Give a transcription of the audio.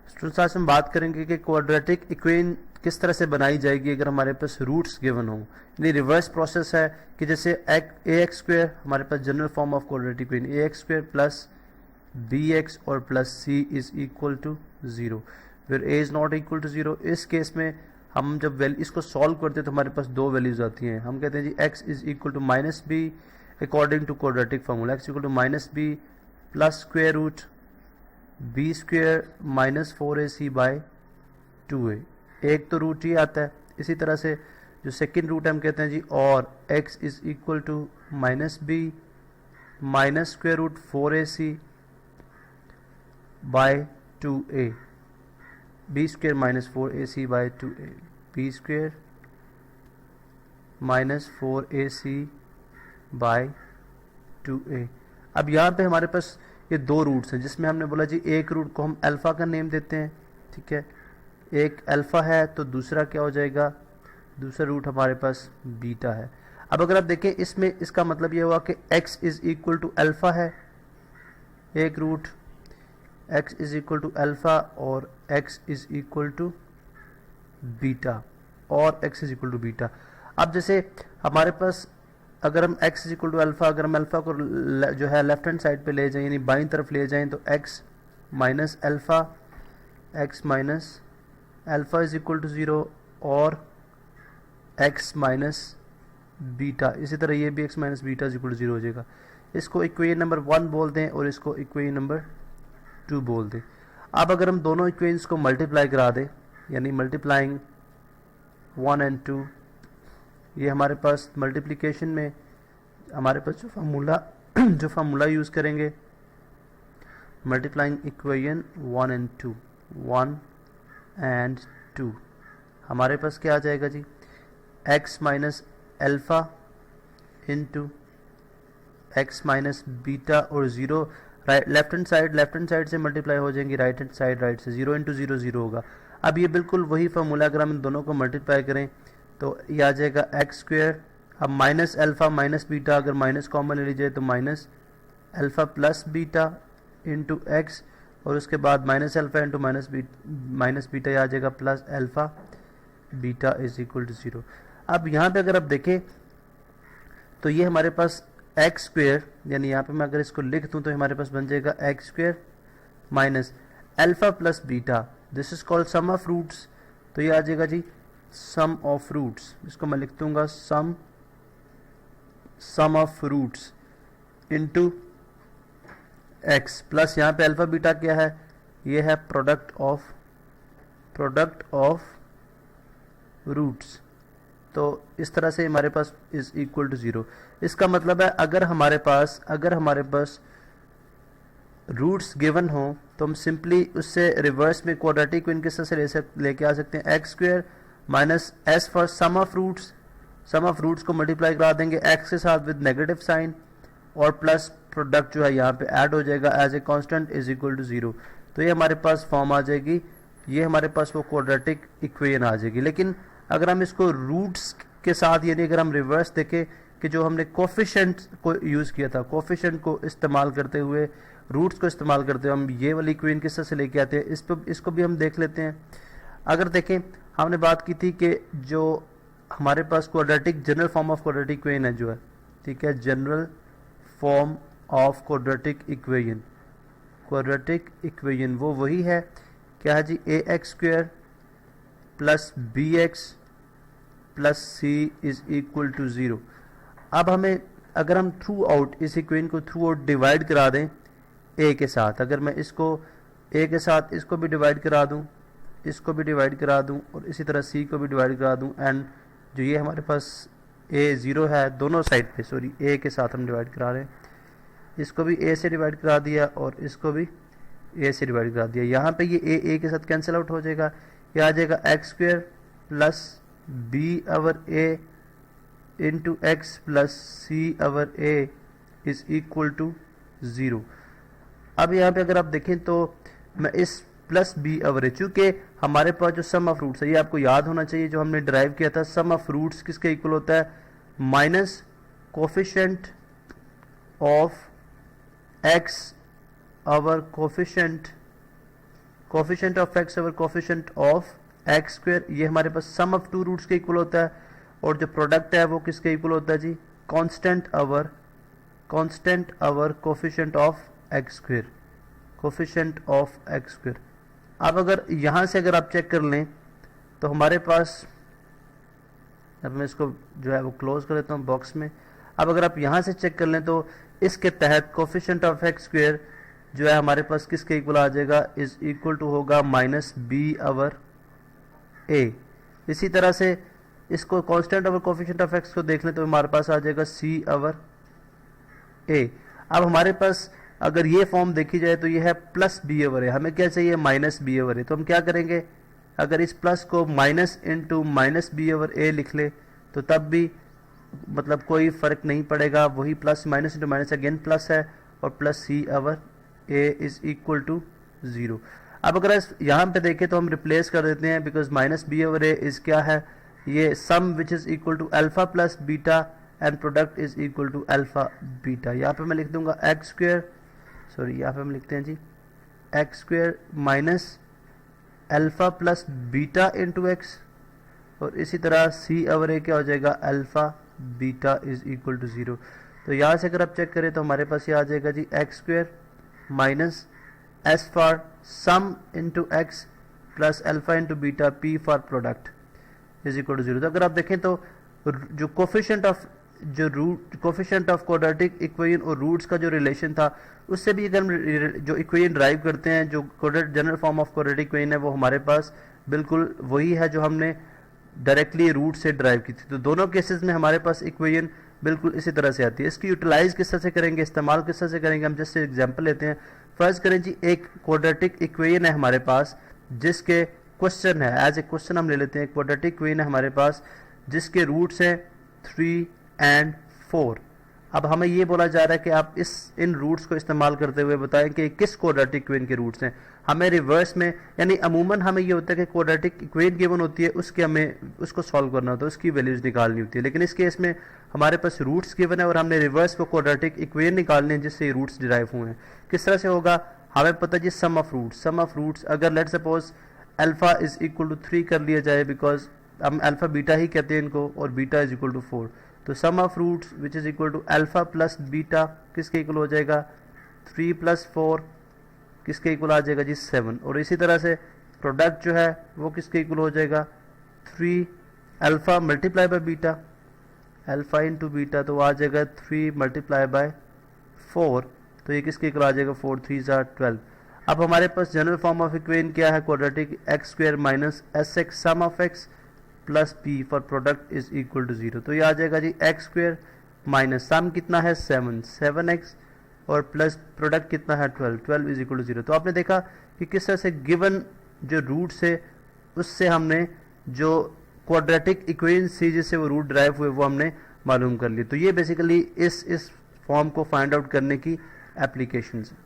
Students आज हम बात करेंगे कि क्वाड्रेटिक इक्वेशन किस तरह से बनाई जाएगी अगर हमारे पास रूट्स गिवन हो। यानी रिवर्स प्रोसेस है कि जैसे ए एक्स स्क्वेयर हमारे पास general form of quadratic equation A X square plus B X और plus C is equal to 0 फिर A is not equal to 0। इस केस में हम जब इसको सॉल्व करते हैं तो हमारे पास दो वैल्यूज आती हैं। हम कहते हैं जी X is equal to minus B according to quadratic formula, X equal to minus B plus square root B square minus 4ac by 2a। एक तो रूट ही आता है। इसी तरह से जो सेकंड रूट हम कहते हैं जी और x is equal to minus B minus square root 4ac by 2a, B square minus 4ac by 2a, B square minus 4ac by 2a। अब यहाँ पे हमारे पास ये दो रूट्स हैं जिसमें हमने बोला जी एक रूट को हम अल्फ़ा का नेम देते हैं, ठीक है, एक अल्फ़ा है तो दूसरा क्या हो जाएगा, दूसरा रूट हमारे पास बीटा है। अब अगर आप देखें इसमें इसका मतलब ये हुआ कि x is equal to alpha है, एक root x is equal to alpha और x is equal to beta और x is equal to beta. अब जैसे हमारे पास अगर हम x is equal to alpha, अगर हम अल्फ़ा को जो है लेफ्ट हैंड साइड पे ले जाएं यानी बाईं तरफ ले जाएं तो x minus alpha, x minus alpha is equal to 0 और x माइनस बीटा। इसी तरह ये भी x minus beta is equal to 0 हो जाएगा। इसको इक्वेशन नंबर 1 बोल दें और इसको इक्वेशन नंबर 2 बोल दें। अब अगर हम दोनों इक्वेशंस को मल्टीप्लाई करा दें यानी मल्टीप्लाइंग 1 एंड 2, ये हमारे पास मल्टीप्लिकेशन में हमारे पास जो फार्मूला यूज़ करेंगे मल्टीप्लाइंग इक्वेशन 1 एंड 2, 1 एंड 2, हमारे पास क्या आ जाएगा जी x minus alpha into x minus beta और 0 राइट लेफ्ट हैंड साइड से मल्टीप्लाई हो जाएंगी राइट हैंड साइड राइट से, 0 इंटू 0 0 होगा। अब ये बिल्कुल वही फार्मूला अगर हम इन दोनों को मल्टीप्लाई करें तो ये आ जाएगा एक्स स्क्वेयर। अब माइनस अल्फ़ा माइनस बीटा अगर माइनस कॉमन ले लीजिए तो minus alpha plus beta into X और उसके बाद minus alpha into minus beta आ जाएगा plus alpha beta is equal to 0। अब यहाँ पे अगर आप देखें तो ये हमारे पास एक्स स्क्वेयर यानी यहाँ पे मैं अगर इसको लिख दूँ तो हमारे पास बन जाएगा x square minus alpha plus beta, this is called sum of roots. तो ये आ जाएगा जी सम ऑफ रूट्स, इसको मैं लिख दूंगा sum of roots into X plus यहाँ पे अल्फा बीटा क्या है, ये है प्रोडक्ट ऑफ रूट्स। तो इस तरह से हमारे पास इज इक्वल टू 0। इसका मतलब है अगर हमारे पास रूट्स गिवन हो तो हम सिंपली उससे रिवर्स में क्वाड्रेटिक इक्वेशन किस तरह से लेके आ सकते हैं, x square minus S for sum of roots को मल्टीप्लाई करा देंगे एक्स के साथ विद नेगेटिव साइन और प्लस प्रोडक्ट जो है यहाँ पे ऐड हो जाएगा as a constant is equal to 0। तो ये हमारे पास फॉर्म आ जाएगी, ये हमारे पास वो क्वाड्रेटिक इक्वेशन आ जाएगी। लेकिन अगर हम इसको रूट्स के साथ यानी अगर हम रिवर्स देखें कि जो हमने कोफिशिएंट को यूज़ किया था, कोफिशिएंट को इस्तेमाल करते हुए रूट्स को इस्तेमाल करते हुए हम ये वाली इक्वेशन किस तरह से लेके आते हैं, इसको भी हम देख लेते हैं। अगर देखें हमने बात की थी कि जो हमारे पास quadratic general form of quadratic equation है जो है, ठीक है, general form of quadratic equation वो वही है, क्या है जी A X square plus B X plus C is equal to 0। अब हमें अगर हम थ्रू आउट इस इक्वेशन को थ्रू आउट डिवाइड करा दें ए के साथ, अगर मैं इसको ए के साथ इसको भी डिवाइड करा दूं, इसको भी डिवाइड करा दूं और इसी तरह सी को भी डिवाइड करा दूं एंड जो ये हमारे पास ए 0 है दोनों साइड पे, सॉरी ए के साथ हम डिवाइड करा रहे हैं, इसको भी ए से डिवाइड करा दिया और इसको भी ए से डिवाइड करा दिया। यहाँ पे ये ए के साथ कैंसिल आउट हो जाएगा, ये आ जाएगा x square plus B over A into x plus C over A is equal to 0। अब यहाँ पे अगर आप देखें तो मैं इस प्लस बी अवर ए, चूँकि हमारे पास जो सम ऑफ रूट्स है ये आपको याद होना चाहिए, जो हमने ड्राइव किया था सम ऑफ रूट्स किसके इक्वल होता है, minus coefficient of x our coefficient coefficient of x over coefficient of X square, ये हमारे पास सम ऑफ टू रूट्स के इक्वल होता है, और जो प्रोडक्ट है वो किसके इक्वल होता है जी, constant or coefficient of X square, coefficient of X square. अब अगर यहाँ से अगर आप चेक कर लें तो हमारे पास, अब मैं इसको जो है वो क्लोज कर देता हूँ बॉक्स में। अब अगर आप यहाँ से चेक कर लें तो इसके तहत कोफिशिएंट ऑफ एक्स स्क्वायर जो है हमारे पास किसके इक्वल आ जाएगा, इज इक्वल टू होगा माइनस बी ओवर ए। इसी तरह से इसको constant over coefficient of x को देख लें तो हमारे पास आ जाएगा सी ओवर ए। अब हमारे पास अगर ये फॉर्म देखी जाए तो ये है प्लस बी ओवर ए, हमें क्या चाहिए माइनस बी ओवर ए। तो हम क्या करेंगे, अगर इस प्लस को minus into minus B over A लिख ले तो तब भी मतलब कोई फर्क नहीं पड़ेगा, वही plus minus into minus again plus है, और plus C over A is equal to 0। अब अगर यहाँ पे देखें तो हम रिप्लेस कर देते हैं, because minus B over A is क्या है, ये sum which is equal to alpha plus beta and product is equal to alpha beta. यहाँ पे मैं लिख दूंगा एक्स स्क्वायर, सॉरी यहाँ पे हम लिखते हैं जी x square minus alpha plus beta into X, और इसी तरह सी ओवर ए क्या हो जाएगा, alpha beta is equal to 0। तो यहाँ से अगर आप चेक करें तो हमारे पास ये आ जाएगा जी x square minus S for sum into x plus alpha into beta P for product is equal to 0। तो अगर आप देखें तो जो कोफिशिएंट ऑफ क्वाड्रेटिक इक्वेशन और रूट्स का जो रिलेशन था, उससे भी अगर हम जो इक्वेशन ड्राइव करते हैं, जो general form of quadratic equation है वो हमारे पास बिल्कुल वही है जो हमने डायरेक्टली रूट से ड्राइव की थी। तो दोनों केसेस में हमारे पास इक्वेशन बिल्कुल इसी तरह से आती है। इसकी यूटिलाइज किस तरह से करेंगे, इस्तेमाल किस तरह से करेंगे, हम जैसे एग्जांपल लेते हैं। फर्ज करें जी एक क्वाड्रेटिक इक्वेशन है हमारे पास जिसके क्वेश्चन है, एज ए क्वेश्चन हम ले लेते हैं, क्वाड्रेटिक इक्वेशन है हमारे पास जिसके रूट्स हैं 3 एंड 4। अब हमें ये बोला जा रहा है कि आप इन रूट्स को इस्तेमाल करते हुए बताएं कि किस क्वाड्रेटिक इक्वेशन के रूट्स हैं। हमें रिवर्स में, यानी अमूमन हमें ये होता है कि क्वाड्रेटिक इक्वेशन गिवन होती है, उसके हमें उसको सॉल्व करना होता है, उसकी वैल्यूज निकालनी होती है। लेकिन इस केस में हमारे पास रूट्स गिवन है और हमने रिवर्स में क्वाड्रेटिक इक्वेशन निकालने हैं जिससे रूट्स डिराइव हुए हैं। किस तरह से होगा, हमें पता है जी सम ऑफ रूट्स। अगर let suppose alpha is equal to 3 कर लिया जाए, बिकॉज हम अल्फा बीटा ही कहते हैं इनको, और बीटा इज इक्वल टू 4, तो sum of roots which is equal to alpha plus beta किसके इक्वल हो जाएगा, 3 प्लस 4 किसके इक्वल आ जाएगा जी 7। और इसी तरह से प्रोडक्ट जो है वो किसके इक्वल हो जाएगा, 3 alpha multiply by beta, alpha into beta तो आ जाएगा 3 मल्टीप्लाई बाय 4, तो ये किसके इक्वल आ जाएगा 4 3 12। अब हमारे पास जनरल फॉर्म ऑफ इक्वेशन क्या है, quadratic x square minus S x sum of x plus P for product is equal to 0। तो ये आ जाएगा जी एक्स स्क्वायर माइनस सम कितना है 7x और प्लस प्रोडक्ट कितना है 12 इज इक्वल टू 0। तो आपने देखा कि किस तरह से गिवन जो रूट्स है उससे हमने जो क्वाड्रेटिक इक्वेशन सी जिससे वो रूट ड्राइव हुए वो हमने मालूम कर ली। तो ये बेसिकली इस फॉर्म को फाइंड आउट करने की एप्लीकेशंस है।